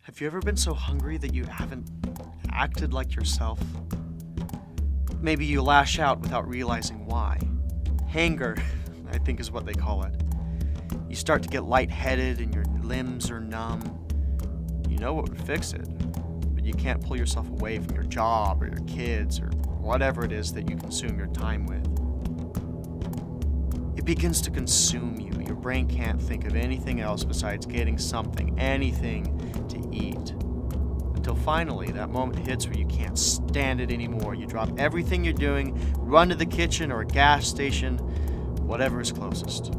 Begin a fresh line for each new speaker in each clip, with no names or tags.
Have you ever been so hungry that you haven't acted like yourself? Maybe you lash out without realizing why. Hanger, I think is what they call it. You start to get lightheaded and your limbs are numb. You know what would fix it, but you can't pull yourself away from your job or your kids or whatever it is that you consume your time with. It begins to consume you. Your brain can't think of anything else besides getting something, anything to eat. Until finally, that moment hits where you can't stand it anymore. You drop everything you're doing, run to the kitchen or a gas station, whatever is closest.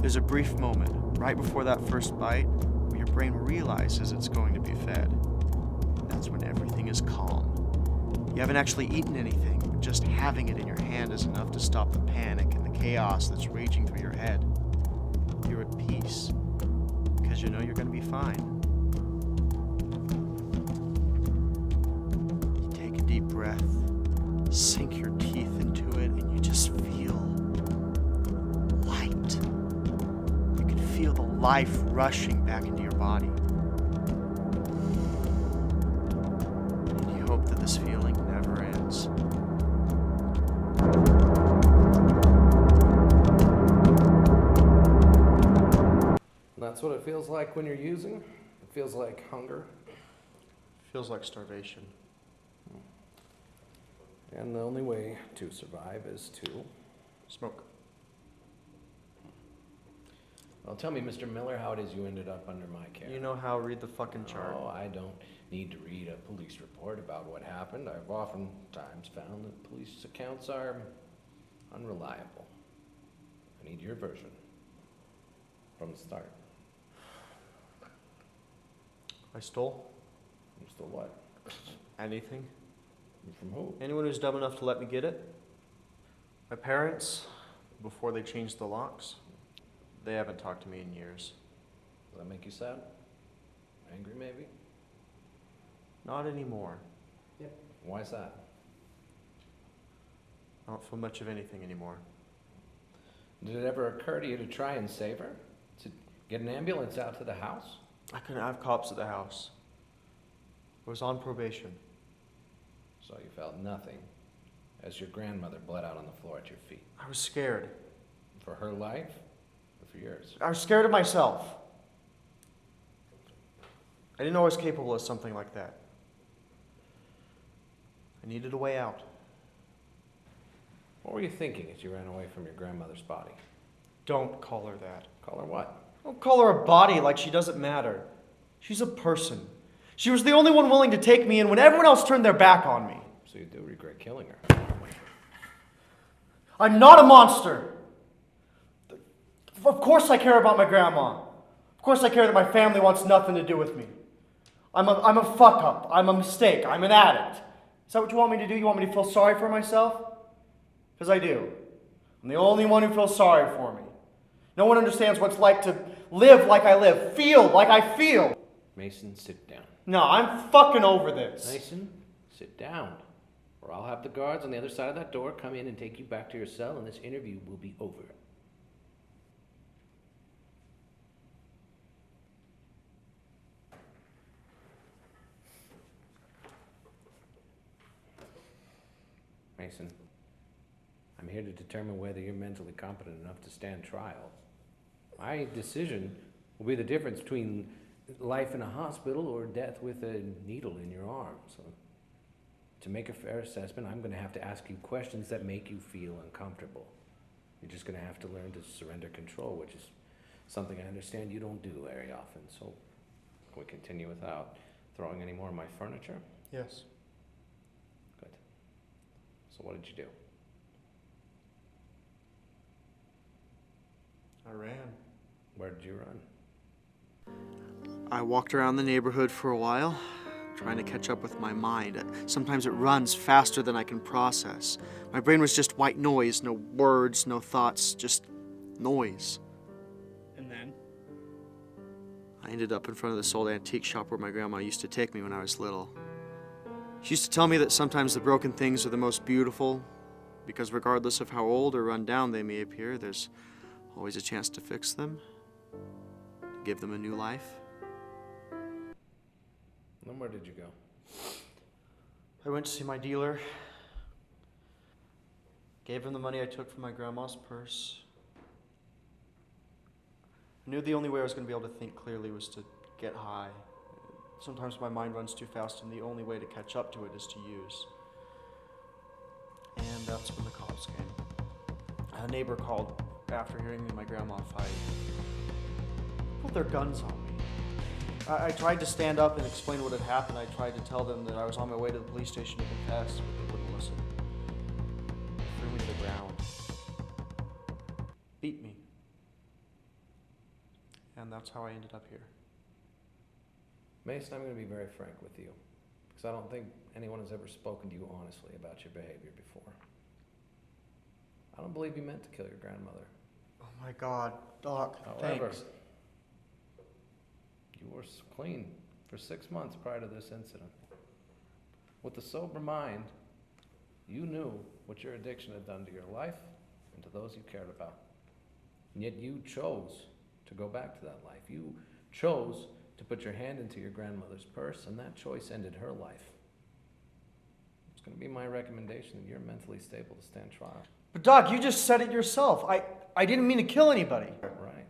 There's a brief moment, right before that first bite, where your brain realizes it's going to be fed. That's when everything is calm. You haven't actually eaten anything, but just having it in your hand is enough to stop the panic and the chaos that's raging through your head. You're at peace, because you know you're going to be fine. You take a deep breath, sink your teeth into it, and you just feel light. You can feel the life rushing back into your body. And you hope that this feeling never ends.
That's what it feels like when you're using? It feels like hunger?
Feels like starvation.
And the only way to survive is to
Smoke.
Well, tell me, Mr. Miller, how it is you ended up under my care.
You know how, read the fucking chart.
Oh, I don't need to read a police report about what happened. I've oftentimes found that police accounts are unreliable. I need your version from the start.
I stole
You stole what?
anything.
From who?
Anyone who's dumb enough to let me get it. My parents, before they changed the locks, they haven't talked to me in years.
Does that make you sad? Angry, maybe?
Not anymore.
Yep. Why is that?
I don't feel much of anything anymore.
Did it ever occur to you to try and save her? To get an ambulance out to the house?
I couldn't have cops at the house. I was on probation.
So you felt nothing as your grandmother bled out on the floor at your feet.
I was scared.
For her life or for yours?
I was scared of myself. I didn't know I was capable of something like that. I needed a way out.
What were you thinking as you ran away from your grandmother's body?
Don't call her that.
Call her what?
Don't call her a body like she doesn't matter. She's a person. She was the only one willing to take me in when everyone else turned their back on me.
So you do regret killing her?
I'm not a monster. Of course I care about my grandma. Of course I care that my family wants nothing to do with me. I'm a fuck up. I'm a mistake. I'm an addict. Is that what you want me to do? You want me to feel sorry for myself? Because I do. I'm the only one who feels sorry for me. No one understands what it's like to live like I live, feel like I feel.
Mason, sit down.
No, I'm fucking over this.
Mason, sit down. Or I'll have the guards on the other side of that door come in and take you back to your cell, and this interview will be over. Mason, I'm here to determine whether you're mentally competent enough to stand trial. My decision will be the difference between life in a hospital or death with a needle in your arm. So, to make a fair assessment, I'm going to have to ask you questions that make you feel uncomfortable. You're just going to have to learn to surrender control, which is something I understand you don't do very often. So, can we continue without throwing any more of my furniture?
Yes.
Good. So what did you do?
I ran.
Where did you run?
I walked around the neighborhood for a while, trying to catch up with my mind. Sometimes it runs faster than I can process. My brain was just white noise, no words, no thoughts, just noise. And then? I ended up in front of this old antique shop where my grandma used to take me when I was little. She used to tell me that sometimes the broken things are the most beautiful, because regardless of how old or run down they may appear, there's always a chance to fix them, to give them a new life.
Then where did you go?
I went to see my dealer. Gave him the money I took from my grandma's purse. I knew the only way I was going to be able to think clearly was to get high. Sometimes my mind runs too fast, and the only way to catch up to it is to use. And that's when the cops came. A neighbor called after hearing me and my grandma fight. Put their guns on me. I tried to stand up and explain what had happened. I tried to tell them that I was on my way to the police station to confess, but they wouldn't listen. They threw me to the ground. Beat me. And that's how I ended up here.
Mason, I'm going to be very frank with you, because I don't think anyone has ever spoken to you honestly about your behavior before. I don't believe you meant to kill your grandmother.
Oh my God, Doc,
However,
thanks.
you were clean for 6 months prior to this incident. With a sober mind, you knew what your addiction had done to your life and to those you cared about. And yet you chose to go back to that life. You chose to put your hand into your grandmother's purse, and that choice ended her life. It's going to be my recommendation that you're mentally stable to stand trial.
But Doc, you just said it yourself. I didn't mean to kill anybody.
Right.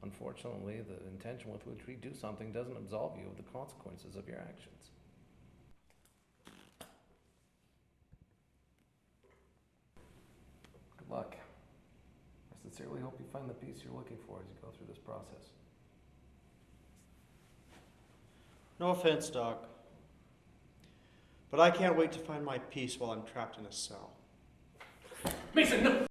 Unfortunately, the intention with which we do something doesn't absolve you of the consequences of your actions. Good luck. I sincerely hope you find the peace you're looking for as you go through this process.
No offense, Doc. But I can't wait to find my peace while I'm trapped in a cell.
Mason, no!